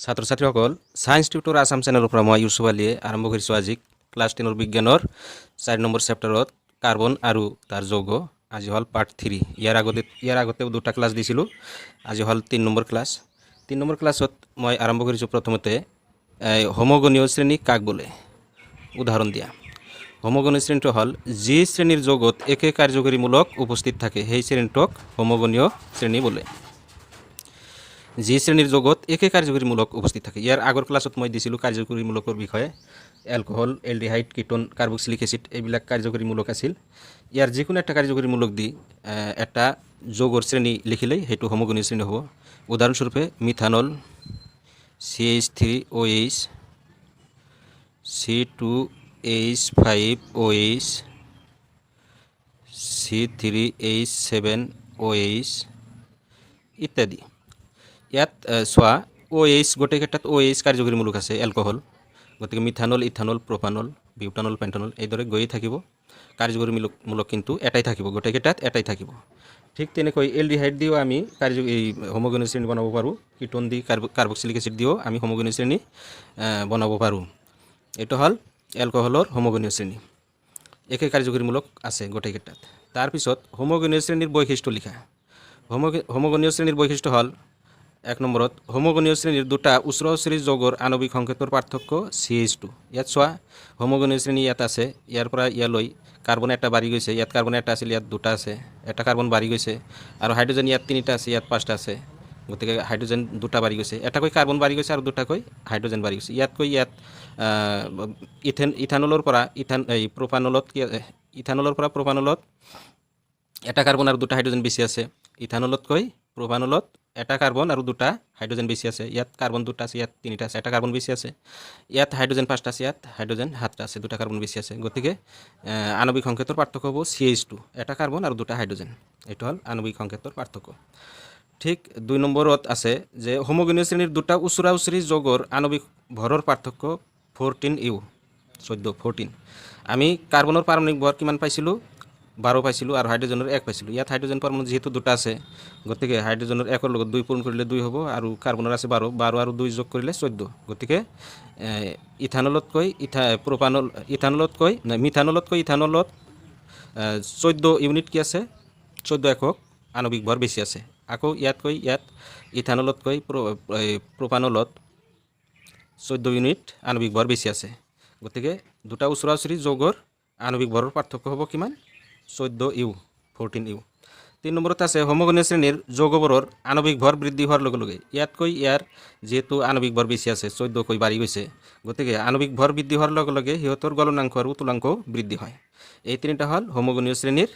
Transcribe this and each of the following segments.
ছাত্ৰ ছাত্ৰীসকল science tutor Assam চেনেলৰ পৰা মই ইউসুফ আলীয়ে আৰম্ভ কৰিছোঁ আজি ক্লাছ 10 বিজ্ঞানৰ 4 নম্বৰ চেপ্টাৰত কাৰ্বন আৰু তাৰ যৌগ। আজি হল পাৰ্ট 3। ইয়াৰ আগতেও দুটা ক্লাছ দিছিলোঁ। আজি হল 3 নম্বৰ ক্লাছ। 3 নম্বৰ ক্লাছত মই আৰম্ভ কৰিছোঁ প্ৰথমতে হোমোগনীয় শ্ৰেণী কাক বোলে উদাহৰণ দিয়া। হোমোগনীয় শ্ৰেণীটো হল যি শ্ৰেণীৰ যৌগত একে কাৰ্যকৰীমূলক উপস্থিত থাকে সেই শ্ৰেণীটোক হোমোগনীয় শ্ৰেণী বোলে। যি শ্ৰেণীৰ যৌগত একে কাৰ্যকৰীমূলক উপস্থিত থাকে। ইয়াৰ আগৰ ক্লাছত মই দিছিলোঁ কাৰ্যকৰীমূলকৰ বিষয়ে। Alcohol, aldehyde, ketone, carboxylic acid এইবিলাক কাৰ্যকৰীমূলক আছিল। ইয়াৰ যিকোনো এটা কাৰ্যকৰীমূলক দি এটা যৌগৰ শ্ৰেণী লিখিলেই সেইটো হোমোগনীয় শ্ৰেণী হ'ব। উদাহৰণস্বৰূপে মিথানল CH3OH, C2H5OH, C3H7OH ইত্যাদি। ইয়াত চোৱা OH গোটেইকেইটাত OH কাৰ্যকৰীমূলক আছে এলকহল, গতিকে মিথানল, ইথানল, প্ৰপানল, বিউটানল, পেণ্টানল এইদৰে গৈয়ে থাকিব। কাৰ্যকৰীমূলক কিন্তু এটাই থাকিব, গোটেইকেইটাত এটাই থাকিব। ঠিক তেনেকৈ এলডিহাইড দিও আমি এই হোমোগনীয় শ্ৰেণী বনাব পাৰোঁ। কিটোন দি কাৰ্বক্সিলিক এচিড দিও আমি হোমোগনীয় শ্ৰেণী বনাব পাৰোঁ। এইটো হ'ল এলকহলৰ হোমোগনীয় শ্ৰেণী, একে কাৰ্যকৰীমূলক আছে গোটেইকেইটাত। তাৰপিছত হোমোগনীয় শ্ৰেণীৰ বৈশিষ্ট্য লিখা। হোমোগনীয় শ্ৰেণীৰ বৈশিষ্ট্য হ'ল 1 নম্বৰত হোমোগনীয় শ্ৰেণীৰ দুটা ওচৰা ওচৰি যৌগৰ আণৱিক সংকেতৰ পাৰ্থক্য CH2। ইয়াত চোৱা হোমোগনীয় শ্ৰেণী ইয়াত আছে, ইয়াৰ পৰা ইয়ালৈ কাৰ্বন এটা বাঢ়ি গৈছে, ইয়াত কাৰ্বন এটা আছিল, ইয়াত দুটা আছে, এটা কাৰ্বন বাঢ়ি গৈছে। আৰু হাইড্ৰোজেন ইয়াত 3টা আছে, ইয়াত 5টা আছে, গতিকে হাইড্ৰোজেন দুটা বাঢ়ি গৈছে, এটাকৈ কাৰ্বন বাঢ়ি গৈছে আৰু দুটাকৈ হাইড্ৰোজেন বাঢ়ি গৈছে। ইয়াত ইথানলৰ পৰা প্ৰপানলত এটা কাৰ্বন আৰু দুটা হাইড্ৰোজেন বেছি আছে। ইথানলতকৈ প্ৰপানলত এটা কাৰ্বন আৰু দুটা হাইড্ৰোজেন বেছি আছে। ইয়াত কাৰ্বন দুটা আছে, ইয়াত 3টা আছে, এটা কাৰ্বন বেছি আছে। ইয়াত হাইড্ৰোজেন 5টা আছে, ইয়াত হাইড্ৰোজেন 7টা আছে, দুটা কাৰ্বন বেছি আছে। গতিকে আণৱিক সংকেতৰ পাৰ্থক্য হ'ব CH2, এটা কাৰ্বন আৰু দুটা হাইড্ৰোজেন। এইটো হ'ল আণৱিক সংকেতৰ পাৰ্থক্য। ঠিক 2 নম্বৰত আছে যে হোমোগনীয় শ্ৰেণীৰ দুটা ওচৰা ওচৰি যৌগৰ আণৱিক ভৰৰ পাৰ্থক্য 14U, 14। আমি কাৰ্বনৰ পাৰমাণৱিক ভৰ কিমান পাইছিলোঁ? 12 পাইছিলোঁ আৰু হাইড্ৰোজেনৰ 1 পাইছিলোঁ। ইয়াত হাইড্ৰোজেন পৰমাণু যিহেতু দুটা আছে, গতিকে হাইড্ৰোজেনৰ 1ৰ লগত 2 পূৰণ কৰিলে 2 হ'ব, আৰু কাৰ্বনৰ আছে 12 আৰু 2 যোগ কৰিলে 14। গতিকে মিথানলতকৈ ইথানলত 14 ইউনিট কি আছে, 14 একক আণৱিক ভৰ বেছি আছে। আকৌ ইয়াত ইথানলতকৈ প্ৰপানলত 14 ইউনিট আণৱিক ভৰ বেছি আছে। গতিকে দুটা ওচৰা ওচৰি যৌগৰ আণৱিক ভৰৰ পাৰ্থক্য হ'ব কিমান? 14U, 14U। 3 নম্বৰত আছে হোমোগনীয় শ্ৰেণীৰ যৌগবোৰৰ আণৱিক ভৰ বৃদ্ধি হোৱাৰ লগে লগে ইয়াৰ যিহেতু আণৱিক ভৰ বেছি আছে, 14কৈ বাঢ়ি গৈছে, গতিকে আণৱিক ভৰ বৃদ্ধি হোৱাৰ লগে লগে সিহঁতৰ গলনাংক আৰু তুলাংকও বৃদ্ধি হয়। এই তিনিটা হ'ল হোমোগনীয় শ্ৰেণীৰ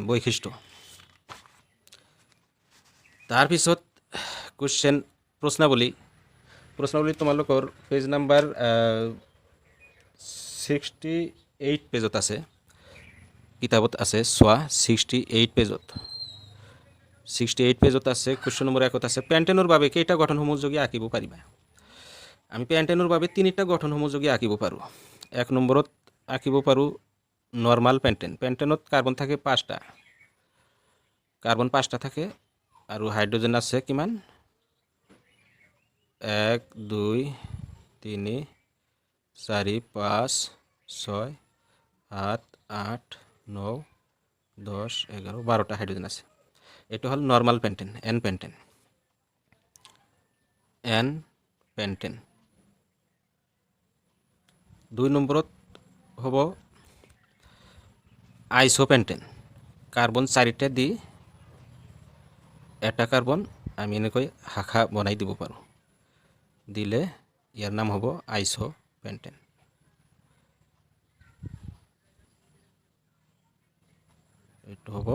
বৈশিষ্ট্য। তাৰপিছত প্ৰশ্নাৱলী তোমালোকৰ পেজ নাম্বাৰ 68 পেজত আছে, কিতাপত আছে, চোৱা 68 পেজত আছে। কুৱেশ্যন নম্বৰ 1 আছে পেণ্টেনৰ বাবে কেইটা গঠন সমযোগী আঁকিব পাৰিবা? আমি পেণ্টেনৰ বাবে 3টা গঠন সমযোগী আঁকিব পাৰোঁ। 1 নম্বৰত আঁকিব পাৰোঁ নৰ্মাল পেণ্টেন। পেণ্টেনত কাৰ্বন থাকে 5টা, থাকে, আৰু হাইড্ৰোজেন আছে কিমান? 1 2 3 4 5 6 7 8 9 10 11 12টা হাইড্ৰোজেন আছে। এইটো হ'ল নৰ্মাল পেণ্টেন, এন পেণ্টেন। 2 নম্বৰত হ'ব আইসোপেণ্টেন। কাৰ্বন 4টা দি এটা কাৰ্বন আমি এনেকৈ শাখা বনাই দিব পাৰোঁ, দিলে ইয়াৰ নাম হ'ব আইসোপেণ্টেন। এইটো হ'ব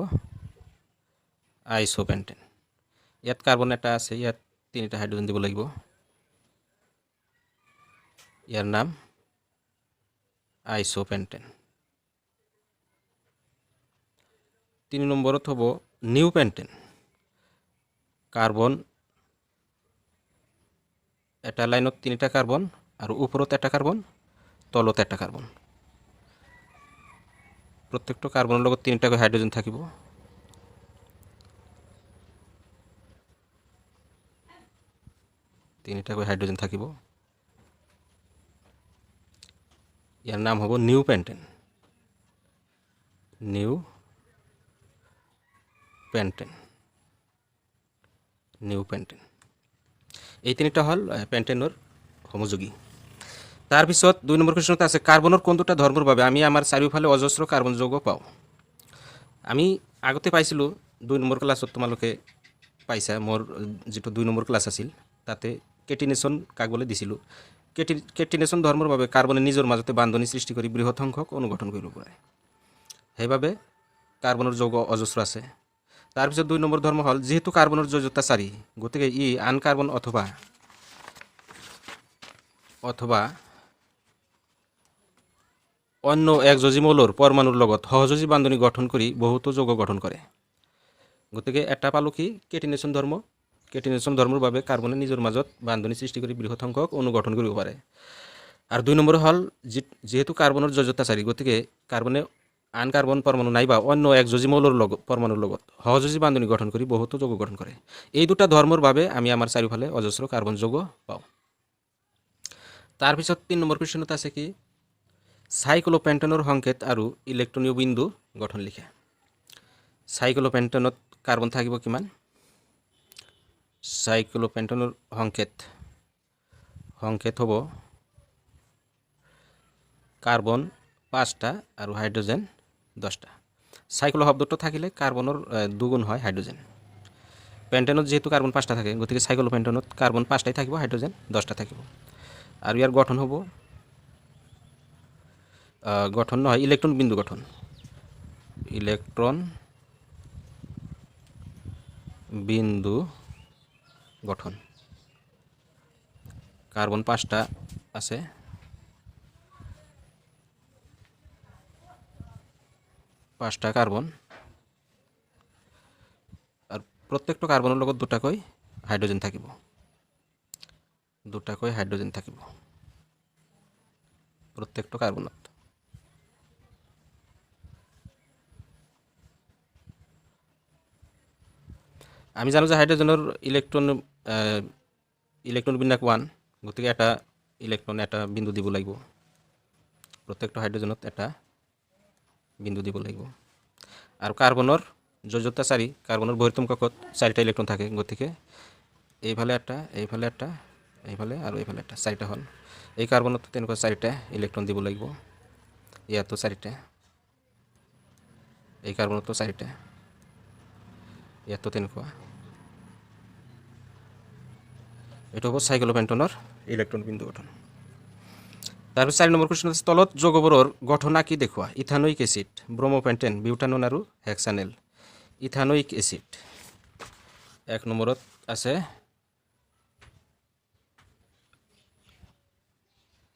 আইসোপেণ্টেন। ইয়াত কাৰ্বন এটা আছে, ইয়াত 3টা হাইড্ৰোজেন দিব লাগিব, ইয়াৰ নাম আইসোপেণ্টেন। 3 নম্বৰত হ'ব নিউ পেণ্টেন। কাৰ্বন এটা লাইনত 3টা কাৰ্বন আৰু ওপৰত এটা কাৰ্বন, তলত এটা কাৰ্বন। প্ৰত্যেকটো কাৰ্বনৰ লগত 3টাকৈ হাইড্ৰোজেন থাকিব। তিনিটাকৈ হাইড্ৰোজেন থাকিব। ইয়াৰ নাম হ'ব neopentane. Neopentane, neopentane. এই তিনিটা হ'ল পেণ্টেনৰ সমযোগী। তাৰপিছত 2 নম্বৰ কুৱেশ্যনত আছে কাৰ্বনৰ কোন দুটা ধৰ্মৰ বাবে আমি আমাৰ চাৰিওফালে অজস্ৰ কাৰ্বন যৌগ পাওঁ। আমি আগতে পাইছিলোঁ 2 নম্বৰ ক্লাছত, তোমালোকে পাইছা মোৰ যিটো 2 নম্বৰ ক্লাছ আছিল তাতে কেটিনেশ্যন কাকবলৈ দিছিলোঁ। কেটিনেশ্যন ধৰ্মৰ বাবে কাৰ্বনে নিজৰ মাজতে বান্ধনি সৃষ্টি কৰি বৃহৎ সংখ্যক অনুগঠন কৰিব পাৰে। সেইবাবে কাৰ্বনৰ যৌগ অজস্ৰ আছে। তাৰপিছত 2 নম্বৰ ধৰ্ম হ'ল যিহেতু কাৰ্বনৰ যোজ্যতা 4 গতিকে ই আন কাৰ্বন অথবা অন্য একযোজী মৌলৰ পৰমাণুৰ লগত সহযোজী বান্ধনি গঠন কৰি বহুতো যৌগ গঠন কৰে। গতিকে এটা পালোঁ কি কেটিনেশ্যন ধৰ্ম। কেটিনেশ্যন ধৰ্মৰ বাবে কাৰ্বনে নিজৰ মাজত বান্ধনি সৃষ্টি কৰি বৃহৎ সংখ্যক অনুগঠন কৰিব পাৰে। আৰু 2 নম্বৰ হ'ল যিহেতু কাৰ্বনৰ যোজ্যতা 4 গতিকে কাৰ্বনে আন কাৰ্বন পৰমাণু নাইবা অন্য একযোজী মৌলৰ পৰমাণুৰ লগত সহযোজী বান্ধনি গঠন কৰি বহুতো যৌগ গঠন কৰে। এই দুটা ধৰ্মৰ বাবে আমি আমাৰ চাৰিওফালে অজস্ৰ কাৰ্বন যৌগ পাওঁ। তাৰপিছত 3 নম্বৰ কুৱেশ্যনত আছে কি চাইক্লোপেণ্টেনৰ সংকেত আৰু ইলেক্ট্ৰনীয় বিন্দু গঠন লিখা। চাইক্লোপেণ্টেনত কাৰ্বন থাকিব কিমান? চাইক্লোপেণ্টেনৰ সংকেত হ'ব কাৰ্বন 5টা আৰু হাইড্ৰোজেন 10টা। চাইক্লো শব্দটো থাকিলে কাৰ্বনৰ দুগুণ হয় হাইড্ৰোজেন। পেণ্টেনত যিহেতু কাৰ্বন 5টা থাকে গতিকে চাইক্লোপেণ্টেনত কাৰ্বন 5টাই থাকিব, হাইড্ৰোজেন 10টা থাকিব। আৰু ইয়াৰ গঠন হ'ব গঠন নহয় ইলেক্ট্ৰন বিন্দু গঠন। ইলেক্ট্ৰন বিন্দু গঠন। কার্বন 5টা আছে, 5টা কার্বন আর প্রত্যেকটা কার্বনের লগত দুটাকৈ হাইড্রোজেন থাকিব, দুটাকৈ হাইড্রোজেন থাকিব প্রত্যেকটা কার্বনত। আমি জানো যে হাইড্রোজেনের ইলেকট্রন বিন্যাস 1, গতিকে এটা ইলেকট্রন এটা বিন্দু দিব লাগিব, প্রত্যেকটা হাইড্রোজেনত এটা বিন্দু দিব লাগিব। আর কার্বনের যোজ্যতা 4, কার্বনের বহির্তম কক্ষত 4টা ইলেকট্রন থাকে, গতিকে এইফালে একটা, এইফালে একটা, এইফালে আর এইফালে একটা, 4টা হল। এই কার্বনত তেনেকুৱা 4টা ইলেকট্ৰন দিব লাগিব, ইয়াতো 4টা, এই কাৰ্বনতো 4টা, ইয়াতো তেনেকুৱা। এটা হ'ব সাইক্লোপেন্টনৰ ইলেকট্ৰন বিন্দু গঠন। তাৰপিছত 4 নম্বৰ কুৱেশ্যন আছে তলত যৌগবোৰৰ গঠন আঁকি দেখুওৱা। ইথানোইক এচিড, ব্ৰমোপেণ্টেন, বিউটানন আৰু হেক্সানেল। ইথানোইক এচিড 1 নম্বৰত আছে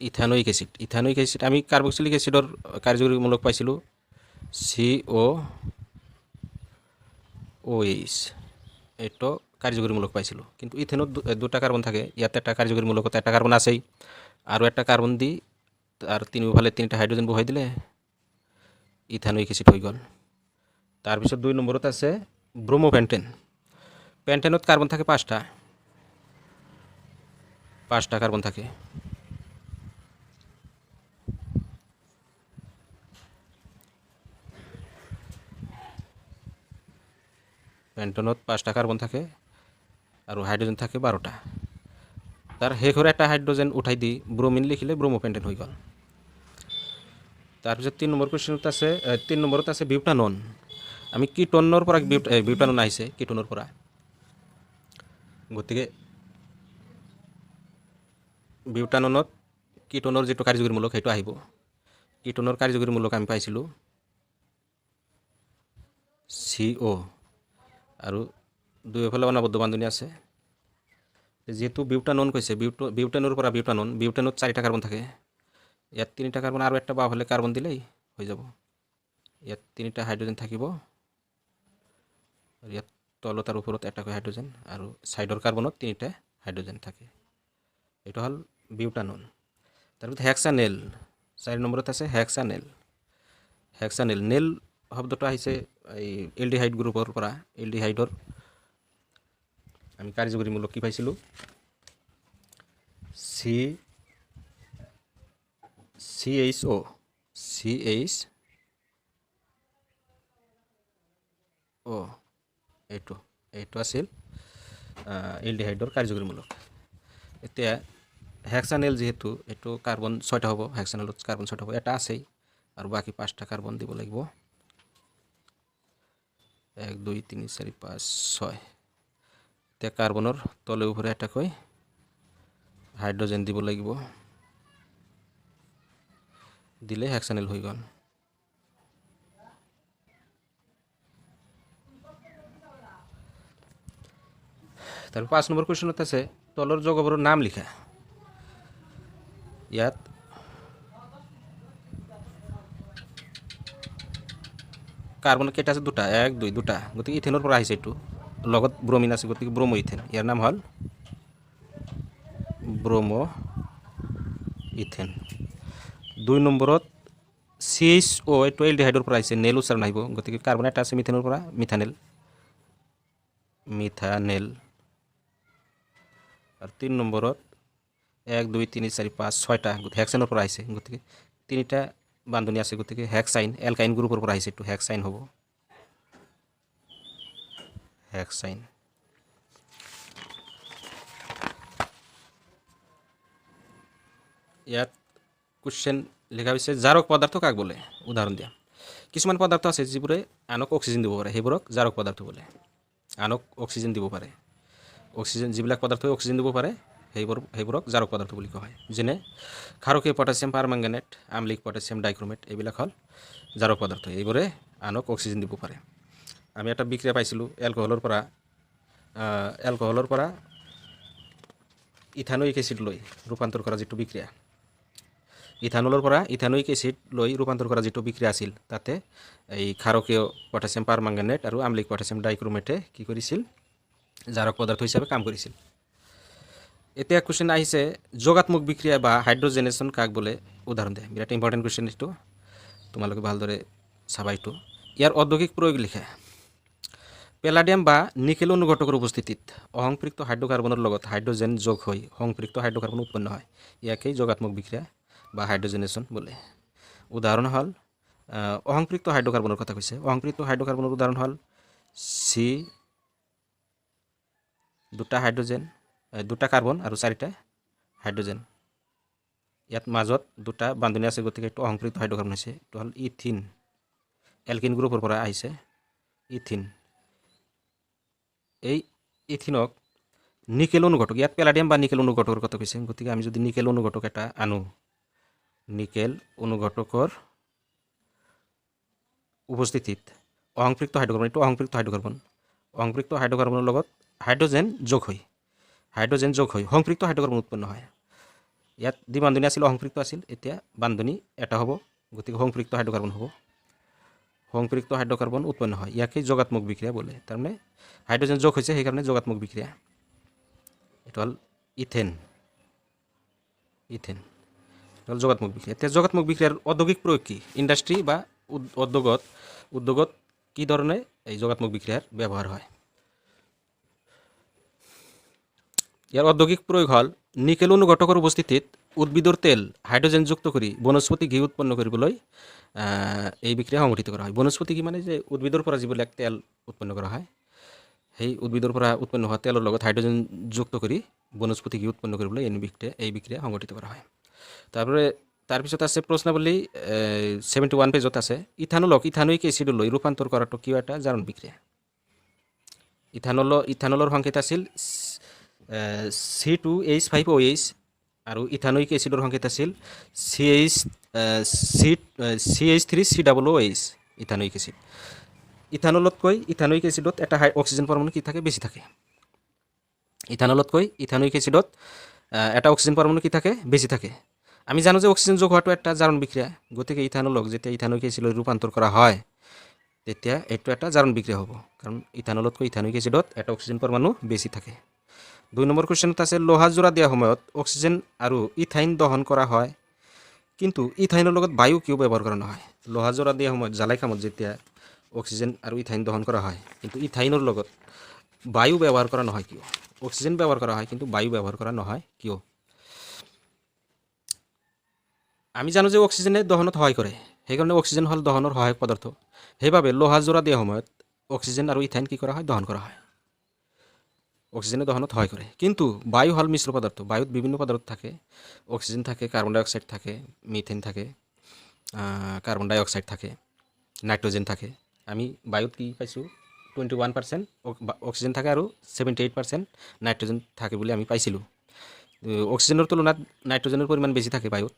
ইথানোইক এচিড। ইথানোইক এচিড আমি কাৰ্বক্সিলিক এচিডৰ কাৰ্যকৰীমূলক পাইছিলোঁ COOH, এইটো কাৰ্যকৰীমূলক পাইছিলোঁ। কিন্তু ইথেনত 2টা কাৰ্বন থাকে, ইয়াতে একটা কাৰ্যকৰীমূলকত একটা কাৰ্বন আছেই, আৰু একটা কাৰ্বন দি আৰ তিনিওফালে 3টা হাইড্ৰোজেন বহাই দিলে ইথানোইক এচিড হৈ গ'ল। তাৰপিছত 2 নম্বৰত আছে ব্ৰোমোপেন্টেন। পেন্টেনত কাৰ্বন থাকে 5টা, 5টা কাৰ্বন থাকে। পেন্টেনত 5টা কাৰ্বন থাকে আৰু হাইড্ৰোজেন থাকে 12টা। তাৰ শেষৰ একটা হাইড্ৰোজেন উঠাই দি ব্ৰোমিন লিখিলে ব্ৰোমোপেন্টেন হৈ গ'ল। তাৰপিছত 3 নম্বৰ কুৱেশ্যনত আছে 3 নম্বৰত আছে বিউটানন। আমি কিটনৰ পৰা বিউটানন আহিছে, কিটনৰ পৰা, গতিকে বিউটাননত কিটনৰ যিটো কাৰ্যকৰীমূলক সেইটো আহিব। কিটনৰ কাৰ্যকৰীমূলক আমি পাইছিলোঁ CO, আৰু দুয়োফালে অনাবদ্ধ বান্ধনী আছে। যেহেতু বিউটানন কৈছে, বিউটানৰ পৰা বিউটানত 4টা কাৰ্বন থাকে, ইয়াত 3টা কাৰ্বন আৰু একটা বাওঁফালে কাৰ্বন দিলেই হৈ যাব। ইয়াত 3টা হাইড্ৰোজেন থাকিব, আৰু ইয়াত তলত আৰু ওপৰত এটাকৈ হাইড্ৰোজেন, আৰু সাইডৰ কাৰ্বনত 3টা হাইড্ৰোজেন থাকে। এটা হল বিউটানন। তাৰপিছত হেক্সানেল 4 নম্বৰত আছে হেক্সানেল। হেক্সানেল নেল শব্দটো আহিছে এই এলডিহাইড গ্ৰুপৰ পৰা। এলডিহাইডৰ আমি কাৰ্যকৰীমূলক কি পাইছিলোঁ CHO এইটো আছিল এলডিহাইডৰ কাৰ্যকৰীমূলক। এতিয়া হেক্সানেল যিহেতু এইটো কাৰ্বন 6টা হ'ব, হেক্সানেলত কাৰ্বন 6টা হ'ব, এটা আছেই আৰু বাকী 5টা কাৰ্বন দিব লাগিব। 1 2 3 4 5 6। এতিয়া কাৰ্বনৰ তলে ওপৰে এটাকৈ হাইড্ৰজেন দিব লাগিব, দিলে হেক্সানেল হৈ গ'ল। তাৰপৰ 5 নম্বৰ কোয়েশনত আছে তলৰ যৌগবোৰৰ নাম লিখা। ইয়াত কাৰ্বন কেইটা আছে? দুটা, 1 2 দুটা, গতিকে ইথেনৰ পৰা আহিছে। এইটো লগত ব্ৰমিন আছে, গতিকে ব্ৰমো ইথেন। ইয়াৰ নাম হ'ল ব্ৰমো ইথেন। 2 নম্বৰত CHO, এইটো এলডিহাইডৰ পৰা আহিছে, নেল উচ্চাৰণ আহিব, গতিকে কাৰ্বন এটা আছে মিথেনৰ পৰা, মিথানেল। আৰু 3 নম্বৰত 1 2 3 4 5 6টা হেক্সাইনৰ পৰা আহিছে, গতিকে 3টা বান্ধনী আছে, গতিকে হেক্সাইন, এলকাইন গ্ৰুপৰ পৰা আহিছে, এইটো হেক্সাইন হ'ব, হেক্সাইন। ইয়াত কুৱেশ্যন লিখা হৈছে জাৰক পদাৰ্থ কাক বোলে? উদাহৰণ দিয়া। কিছুমান পদাৰ্থ আছে যিবোৰে আনক অক্সিজেন দিব পাৰে, সেইবোৰক জাৰক পদাৰ্থ বোলে। আনক অক্সিজেন দিব পাৰে, অক্সিজেন যিবিলাক পদাৰ্থই অক্সিজেন দিব পাৰে সেইবোৰক জাৰক পদাৰ্থ বুলি কোৱা হয়। যেনে ক্ষাৰকীয় পটাছিয়াম পাৰমেংগানেট, আম্লিক পটাছিয়াম ডাইক্ৰোমেট, এইবিলাক হ'ল জাৰক পদাৰ্থ, এইবোৰে আনক অক্সিজেন দিব পাৰে। আমি এটা বিক্ৰিয়া পাইছিলোঁ এলকহলৰ পৰা ইথানোইক এচিড লৈ ৰূপান্তৰ কৰা যিটো বিক্ৰিয়া, ইথানলৰ পৰা ইথানোইক এচিড লৈ ৰূপান্তৰ কৰা যিটো বিক্ৰিয়া আছিল, তাতে এই ক্ষাৰকীয় পটাছিয়াম পাৰমেংগানেট আৰু আম্লিক পটাছিয়াম ডাইক্ৰোমেটে কি কৰিছিল? জাৰক পদাৰ্থ হিচাপে কাম কৰিছিল। এতিয়া কুৱেশ্যন আহিছে যোগাত্মক বিক্ৰিয়া বা হাইড্ৰজেনেশ্যন কাক বোলে? উদাহৰণ দিয়ে। বিৰাট ইম্পৰ্টেণ্ট কুৱেশ্যন এইটো, তোমালোকে ভালদৰে চাবা। এইটো ইয়াৰ ঔদ্যোগিক প্ৰয়োগ লিখা। পেলাডিয়াম বা নিকেল অনুঘটকৰ উপস্থিতিত অসম্পৃক্ত হাইড্ৰকাৰ্বনৰ লগত হাইড্ৰজেন যোগ হৈ সংপৃক্ত হাইড্ৰকাৰ্বন উৎপন্ন হয়, ইয়াকেই যোগাত্মক বিক্ৰিয়া বা হাইড্ৰজেনেশ্যন বোলে। উদাহৰণ হ'ল অসম্পৃক্ত হাইড্ৰকাৰ্বনৰ কথা কৈছে। অসম্পৃক্ত হাইড্ৰকাৰ্বনৰ উদাহৰণ হ'ল দুটা হাইড্ৰজেন, দুটা কাৰ্বন আৰু 4টা হাইড্ৰজেন। ইয়াত মাজত দুটা বান্ধনী আছে, গতিকে এইটো অসম্পৃক্ত হাইড্ৰকাৰ্বন হৈছে। এইটো হ'ল ইথিন, এলকিন গ্ৰুপৰ পৰা আহিছে ইথিন। এই ইথিনক নিকেল অনুঘটক, ইয়াত পেলাডিয়াম বা নিকেল অনুঘটকৰ কথা কৈছে, গতিকে আমি যদি নিকেল অনুঘটক এটা আনো, নিকেল অনুঘটকৰ উপস্থিতিত অসম্পৃক্ত হাইড্ৰকাৰ্বন, এইটো অসম্পৃক্ত হাইড্ৰকাৰ্বন, অসম্পৃক্ত হাইড্ৰকাৰ্বনৰ লগত হাইড্ৰজেন যোগ হৈ সংপৃক্ত হাইড্ৰকাৰ্বন উৎপন্ন হয়। ইয়াত যি বান্ধনী আছিল অসম্পৃক্ত আছিল, এতিয়া বান্ধনী এটা হ'ব, গতিকে সংপৃক্ত হাইড্ৰকাৰ্বন হ'ব, সংপৃক্ত হাইড্ৰকাৰ্বন উৎপন্ন হয়, ইয়াকেই যোগাত্মক বিক্ৰিয়া বোলে। তাৰমানে হাইড্ৰজেন যোগ হৈছে, সেইকাৰণে যোগাত্মক বিক্ৰিয়া। এইটো হ'ল ইথেন, ইথেন এটা হ'ল যোগাত্মক বিক্ৰিয়া। এতিয়া যোগাত্মক বিক্ৰিয়াৰ ঔদ্যোগিক প্ৰয়োগ কি? ইণ্ডাষ্ট্ৰি বা উদ্যোগত কি ধৰণে এই যোগাত্মক বিক্ৰিয়াৰ ব্যৱহাৰ হয়? ইয়াৰ ঔদ্যোগিক প্ৰয়োগ হ'ল নিকেল অনুঘটকৰ উপস্থিতিত উদ্ভিদৰ তেল হাইড্ৰজেনযুক্ত কৰি বনস্পতি ঘি উৎপন্ন কৰিবলৈ এই বিক্ৰিয়া সংঘটিত কৰা হয়। বনস্পতি ঘি মানে যে উদ্ভিদৰ পৰা যিবিলাক তেল উৎপন্ন কৰা হয়, সেই উদ্ভিদৰ পৰা উৎপন্ন হোৱা তেলৰ লগত হাইড্ৰজেন যুক্ত কৰি বনস্পতি ঘি উৎপন্ন কৰিবলৈ এই বিক্ৰিয়া সংঘটিত কৰা হয়। তাৰপিছত আছে প্ৰশ্নাৱলী 71 পেজত আছে ইথানলক ইথানোইক এচিডলৈ ৰূপান্তৰ কৰাটো কিয় এটা জাৰণ বিক্ৰিয়া? ইথানলৰ সংকেত আছিল C2H5OH আৰু ইথানোইক এচিডৰ সংকেত আছিল CH3COOH, ইথানোইক এচিড। ইথানলতকৈ ইথানোইক এচিডত এটা অক্সিজেন পৰমাণু কি থাকে? বেছি থাকে। ইথানলতকৈ ইথানোইক এচিডত এটা অক্সিজেন পৰমাণু কি থাকে? বেছি থাকে। আমি জানো যে অক্সিজেন যোগ হোৱাটো এটা জাৰণ বিক্ৰিয়া, গতিকে ইথানলক যেতিয়া ইথানোইক এচিডলৈ ৰূপান্তৰ কৰা হয়, তেতিয়া এইটো এটা জাৰণ বিক্ৰিয়া হ'ব, কাৰণ ইথানলতকৈ ইথানোইক এচিডত এটা অক্সিজেন পৰমাণু বেছি থাকে। 2 নম্বৰ কুৱেশ্যনত আছে লোহা জোৰা দিয়া সময়ত অক্সিজেন আৰু ইথাইন দহন কৰা হয়, কিন্তু ইথাইনৰ লগত বায়ু কিয় ব্যৱহাৰ কৰা নহয়? লোহা জোৰা দিয়া সময়ত জ্বালাই কামত যেতিয়া অক্সিজেন আৰু ইথাইন দহন কৰা হয়, কিন্তু ইথাইনৰ লগত বায়ু ব্যৱহাৰ কৰা নহয় কিয়? অক্সিজেন ব্যৱহাৰ কৰা হয়, কিন্তু বায়ু ব্যৱহাৰ কৰা নহয় কিয়? আমি জানো যে অক্সিজেনে দহনত সহায় কৰে, সেইকাৰণে অক্সিজেন হ'ল দহনৰ সহায়ক পদাৰ্থ। সেইবাবে লোহা যোৰা দিয়া সময়ত অক্সিজেন আৰু ইথাইন কি কৰা হয়, দহন কৰা হয়। অক্সিজেনে দহনত সহায় কৰে। কিন্তু বায়ু হ'ল মিশ্ৰ পদাৰ্থ। বায়ুত বিভিন্ন পদাৰ্থ থাকে, অক্সিজেন থাকে, কাৰ্বন ডাই অক্সাইড থাকে, মিথেন থাকে, কাৰ্বন ডাই অক্সাইড থাকে, নাইট্ৰজেন থাকে। আমি বায়ুত কি পাইছোঁ, 21% অক্সিজেন থাকে আৰু 78% নাইট্ৰজেন থাকে বুলি আমি পাইছিলোঁ। অক্সিজেনৰ তুলনাত নাইট্ৰজেনৰ পৰিমাণ বেছি থাকে বায়ুত।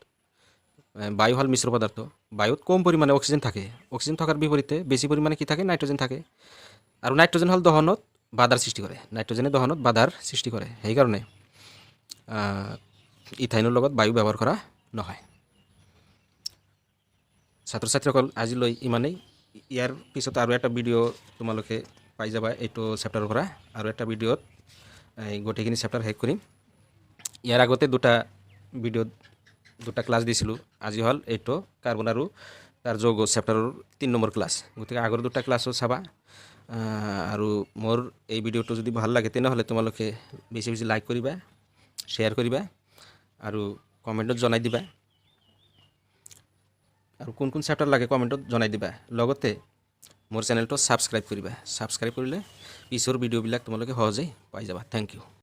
বায়ু হ'ল মিশ্ৰ পদাৰ্থ। বায়ুত কম পৰিমাণে অক্সিজেন থাকে, অক্সিজেন থকাৰ বিপৰীতে বেছি পৰিমাণে কি থাকে, নাইট্ৰজেন থাকে। আৰু নাইট্ৰজেন হ'ল দহনত বাধাৰ সৃষ্টি কৰে, নাইট্ৰজেনে দহনত বাধাৰ সৃষ্টি কৰে। সেইকাৰণে ইথাইনৰ লগত বায়ু ব্যৱহাৰ কৰা নহয়। ছাত্ৰ ছাত্ৰীসকল আজিলৈ ইমানেই। ইয়াৰ পিছত আৰু এটা ভিডিঅ' তোমালোকে পাই যাবা এইটো চেপ্টাৰৰ পৰা। আৰু এটা ভিডিঅ'ত গোটেইখিনি চেপ্টাৰ শেষ কৰিম। ইয়াৰ আগতে দুটা ক্লাছ দিছিলোঁ। আজি হ'ল এইটো কাৰ্বন আৰু তাৰ যৌগ চেপ্টাৰৰ 3 নম্বৰ ক্লাছ। গতিকে আগৰ দুটা ক্লাছো চাবা। আৰু মোৰ এই ভিডিঅ'টো যদি ভাল লাগে তেনেহ'লে তোমালোকে বেছি বেছি লাইক কৰিবা, শ্বেয়াৰ কৰিবা আৰু কমেণ্টত জনাই দিবা। আৰু কোন কোন চেপ্টাৰ লাগে কমেণ্টত জনাই দিবা। লগতে মোৰ চেনেলটো ছাবস্ক্ৰাইব কৰিবা। ছাবস্ক্ৰাইব কৰিলে পিছৰ ভিডিঅ'বিলাক তোমালোকে সহজেই পাই যাবা। Thank U.